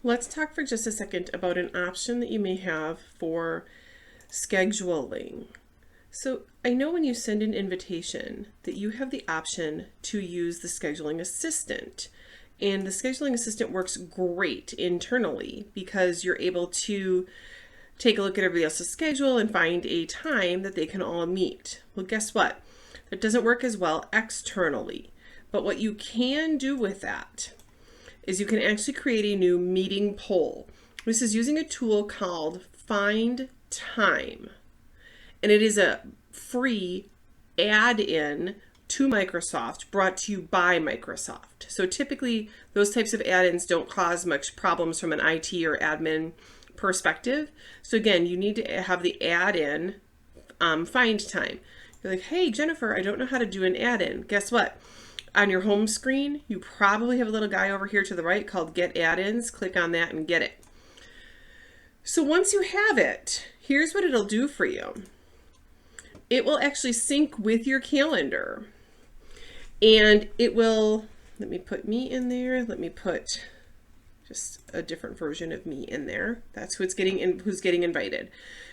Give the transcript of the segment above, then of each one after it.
Let's talk for just a second about an option that you may have for scheduling. So I know when you send an invitation that you have the option to use the scheduling assistant. And the scheduling assistant works great internally because you're able to take a look at everybody else's schedule and find a time that they can all meet. Well, guess what? That doesn't work as well externally. But what you can do with that is you can actually create a new meeting poll. This is using a tool called FindTime. And it is a free add-in to Microsoft brought to you by Microsoft. So typically those types of add-ins don't cause much problems from an IT or admin perspective. So again, you need to have the add-in FindTime. You're like, hey Jennifer, I don't know how to do an add-in. Guess what? On your home screen, you probably have a little guy over here to the right called Get Add-ins. Click on that and get it. So once you have it, here's what it'll do for you. It will actually sync with your calendar. And it will, let me put me in there. Let me put just a different version of me in there. That's who's getting invited.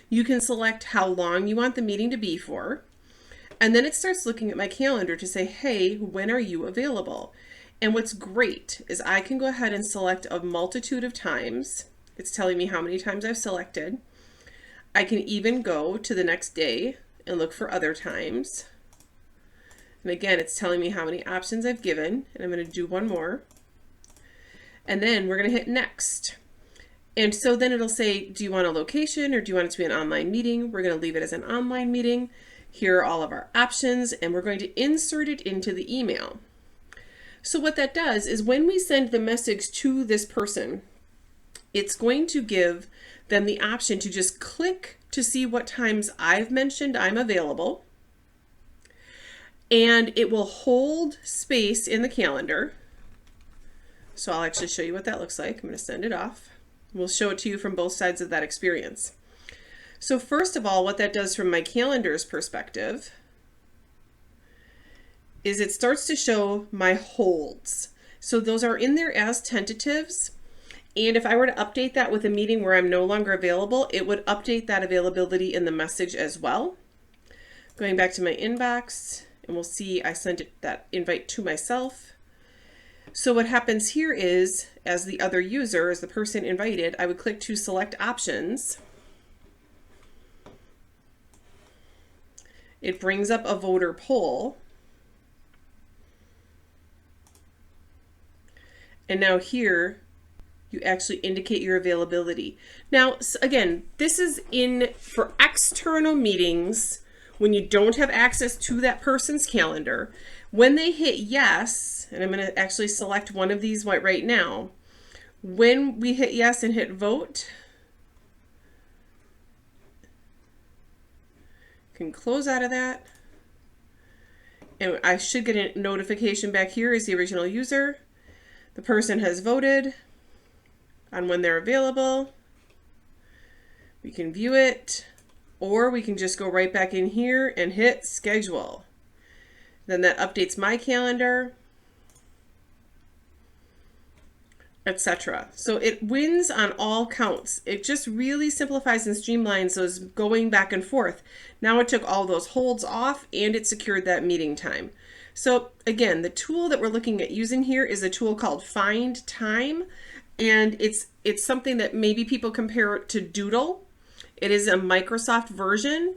You can select how long you want the meeting to be for. And then it starts looking at my calendar to say, hey, when are you available? And what's great is I can go ahead and select a multitude of times. It's telling me how many times I've selected. I can even go to the next day and look for other times. And again, it's telling me how many options I've given. And I'm going to do one more. And then we're going to hit next. And so then it'll say, do you want a location or do you want it to be an online meeting? We're going to leave it as an online meeting. Here are all of our options, and we're going to insert it into the email. So what that does is when we send the message to this person, it's going to give them the option to just click to see what times I've mentioned I'm available. And it will hold space in the calendar. So I'll actually show you what that looks like. I'm going to send it off. We'll show it to you from both sides of that experience. So first of all, what that does from my calendar's perspective is it starts to show my holds. So those are in there as tentatives. And if I were to update that with a meeting where I'm no longer available, it would update that availability in the message as well. Going back to my inbox, and we'll see I sent that invite to myself. So what happens here is, as the other user, as the person invited, I would click to select options. It brings up a voter poll. And now here, you actually indicate your availability. Now, again, this is for external meetings when you don't have access to that person's calendar. When they hit yes, and I'm going to actually select one of these right now. When we hit yes and hit vote, can close out of that. And I should get a notification back here as the original user. The person has voted on when they're available. We can view it, or we can just go right back in here and hit schedule. Then that updates my calendar, etc. So it wins on all counts. It just really simplifies and streamlines those going back and forth. Now it took all those holds off and it secured that meeting time. So again, the tool that we're looking at using here is a tool called FindTime, and it's something that maybe people compare it to Doodle. It is a Microsoft version,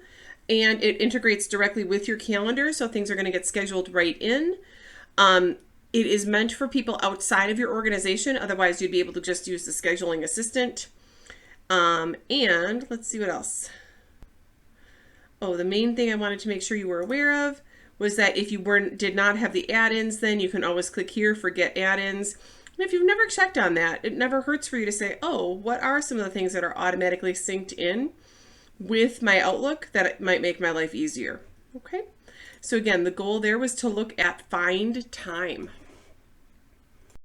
and it integrates directly with your calendar, so things are going to get scheduled right in. It is meant for people outside of your organization. Otherwise, you'd be able to just use the scheduling assistant. And let's see what else. Oh, the main thing I wanted to make sure you were aware of was that if you did not have the add-ins, then you can always click here for Get Add-ins. And if you've never checked on that, it never hurts for you to say, oh, what are some of the things that are automatically synced in with my Outlook that might make my life easier? Okay. So again, the goal there was to look at FindTime.